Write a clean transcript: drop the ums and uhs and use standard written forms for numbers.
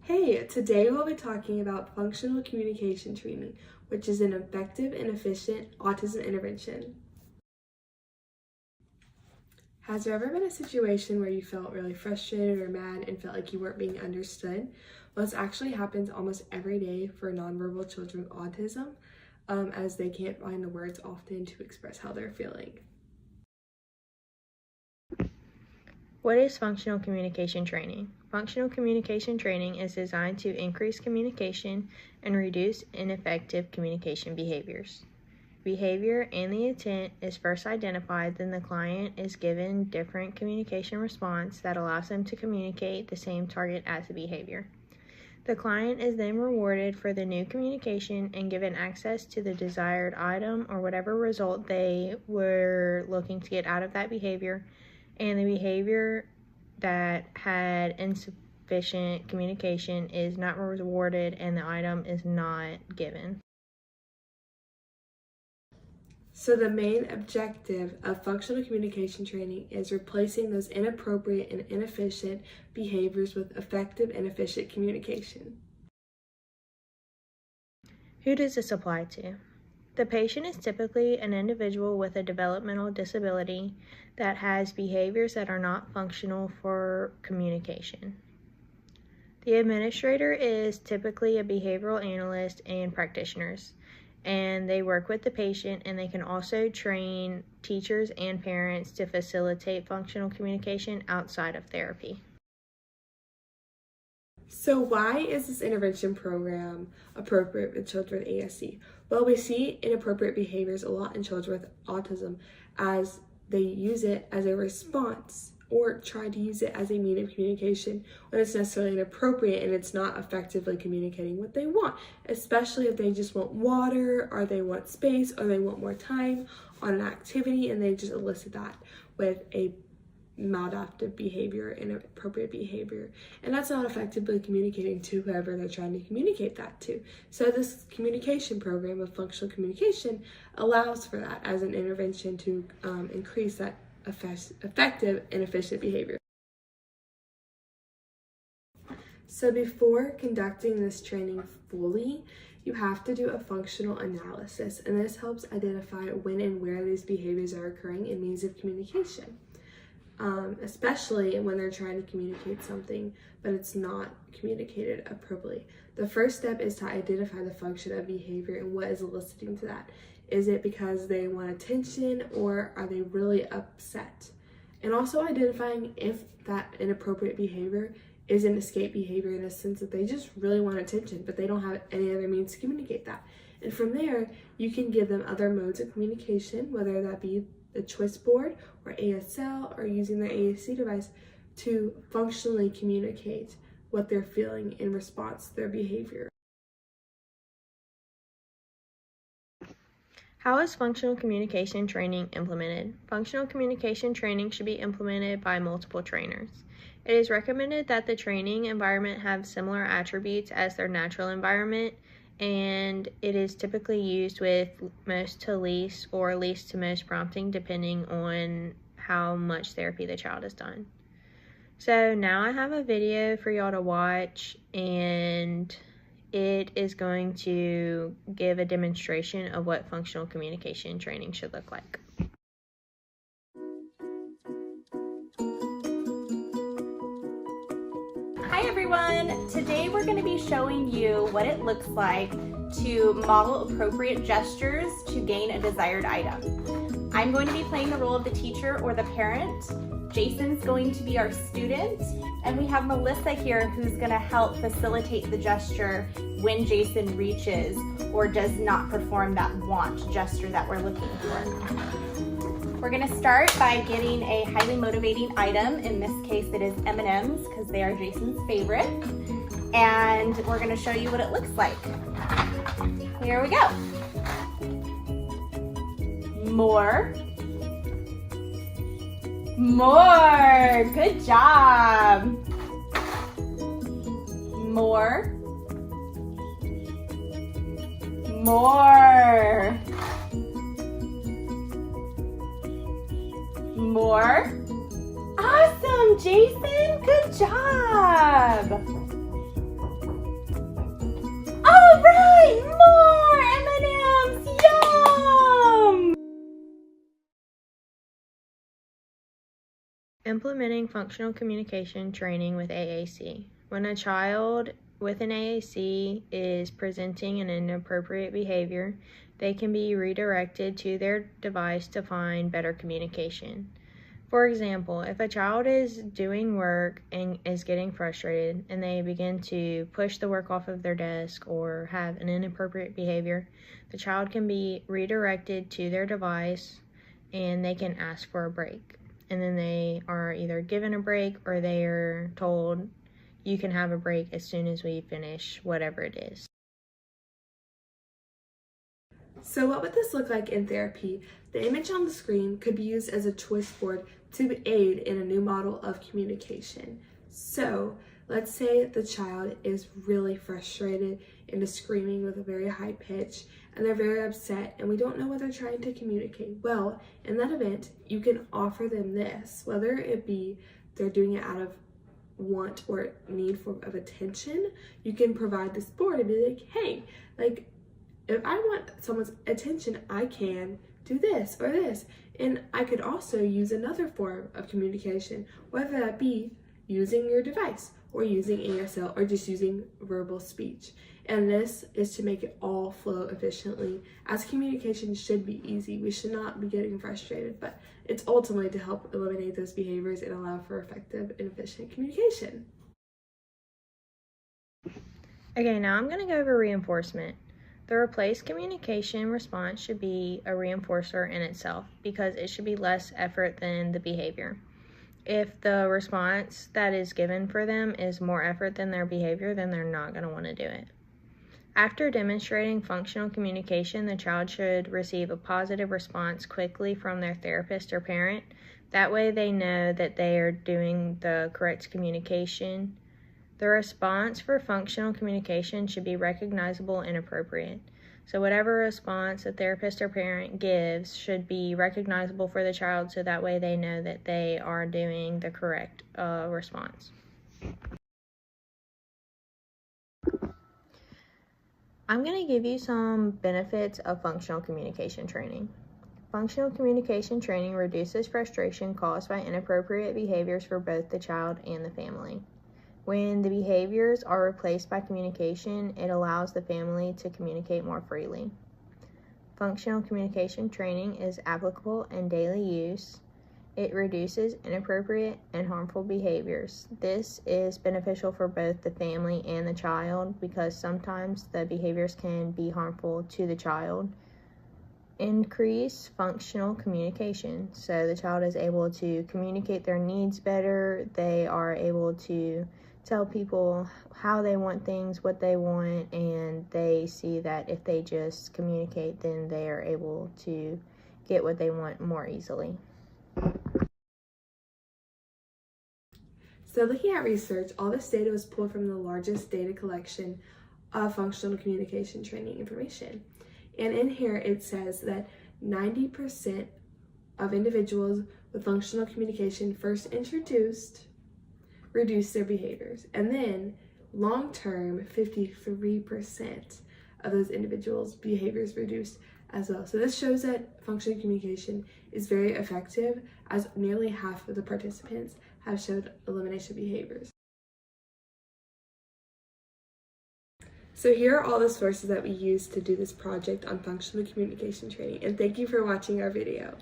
Hey, today we'll be talking about functional communication training, which is an effective and efficient autism intervention. Has there ever been a situation where you felt really frustrated or mad and felt like you weren't being understood? Well, this actually happens almost every day for nonverbal children with autism, as they can't find the words often to express how they're feeling. What is functional communication training? Functional communication training is designed to increase communication and reduce ineffective communication behaviors. Behavior and the intent is first identified, then the client is given different communication response that allows them to communicate the same target as the behavior. The client is then rewarded for the new communication and given access to the desired item or whatever result they were looking to get out of that behavior, and the behavior that had insufficient communication is not rewarded and the item is not given. So the main objective of functional communication training is replacing those inappropriate and inefficient behaviors with effective and efficient communication. Who does this apply to? The patient is typically an individual with a developmental disability that has behaviors that are not functional for communication. The administrator is typically a behavioral analyst and practitioners, and they work with the patient, and they can also train teachers and parents to facilitate functional communication outside of therapy. So why is this intervention program appropriate with children with ASD? Well, we see inappropriate behaviors a lot in children with autism as they use it as a response or try to use it as a means of communication when it's necessarily inappropriate and it's not effectively communicating what they want, especially if they just want water or they want space or they want more time on an activity and they just elicit that with a maladaptive behavior, inappropriate behavior, and that's not effectively communicating to whoever they're trying to communicate that to. So this communication program of functional communication allows for that as an intervention to increase that effective and efficient behavior. So before conducting this training fully, you have to do a functional analysis, and this helps identify when and where these behaviors are occurring in means of communication. Especially when they're trying to communicate something, but it's not communicated appropriately. The first step is to identify the function of behavior and what is eliciting to that. Is it because they want attention or are they really upset? And also identifying if that inappropriate behavior is an escape behavior in the sense that they just really want attention, but they don't have any other means to communicate that. And from there, you can give them other modes of communication, whether that be the choice board or ASL or using their AAC device to functionally communicate what they're feeling in response to their behavior. How is functional communication training implemented? Functional communication training should be implemented by multiple trainers. It is recommended that the training environment have similar attributes as their natural environment, and it is typically used with most to least or least to most prompting depending on how much therapy the child has done. So now I have a video for y'all to watch, and it is going to give a demonstration of what functional communication training should look like. Hi everyone! Today we're going to be showing you what it looks like to model appropriate gestures to gain a desired item. I'm going to be playing the role of the teacher or the parent. Jason's going to be our student, and we have Melissa here who's going to help facilitate the gesture when Jason reaches or does not perform that want gesture that we're looking for. We're going to start by getting a highly motivating item. In this case, it is M&Ms because they are Jason's favorite. And we're going to show you what it looks like. Here we go. More. More. Good job. More. More. More. Awesome, Jason. Good job. Implementing functional communication training with AAC. When a child with an AAC is presenting an inappropriate behavior, they can be redirected to their device to find better communication. For example, if a child is doing work and is getting frustrated and they begin to push the work off of their desk or have an inappropriate behavior, the child can be redirected to their device and they can ask for a break. And then they are either given a break or they are told, you can have a break as soon as we finish whatever it is. So what would this look like in therapy? The image on the screen could be used as a choice board to aid in a new model of communication. So let's say the child is really frustrated and is screaming with a very high pitch and they're very upset and we don't know what they're trying to communicate. Well, in that event, you can offer them this, whether it be they're doing it out of want or need of attention. You can provide this board and be like, hey, like, if I want someone's attention, I can do this or this. And I could also use another form of communication, whether that be using your device or using ASL or just using verbal speech. And this is to make it all flow efficiently, as communication should be easy. We should not be getting frustrated, but it's ultimately to help eliminate those behaviors and allow for effective and efficient communication. Okay, now I'm going to go over reinforcement. The replaced communication response should be a reinforcer in itself because it should be less effort than the behavior. If the response that is given for them is more effort than their behavior, then they're not going to want to do it. After demonstrating functional communication, the child should receive a positive response quickly from their therapist or parent. That way they know that they are doing the correct communication. The response for functional communication should be recognizable and appropriate. So whatever response a therapist or parent gives should be recognizable for the child so that way they know that they are doing the correct response. I'm going to give you some benefits of functional communication training. Functional communication training reduces frustration caused by inappropriate behaviors for both the child and the family. When the behaviors are replaced by communication, it allows the family to communicate more freely. Functional communication training is applicable in daily use. It reduces inappropriate and harmful behaviors. This is beneficial for both the family and the child because sometimes the behaviors can be harmful to the child. Increase functional communication. So the child is able to communicate their needs better. They are able to tell people how they want things, what they want, and they see that if they just communicate, then they are able to get what they want more easily. So looking at research, all this data was pulled from the largest data collection of functional communication training information. And in here it says that 90% of individuals with functional communication first introduced reduce their behaviors. And then long-term, 53% of those individuals' behaviors reduced as well. So this shows that functional communication is very effective as nearly half of the participants have showed elimination behaviors. So here are all the sources that we used to do this project on functional communication training, and thank you for watching our video.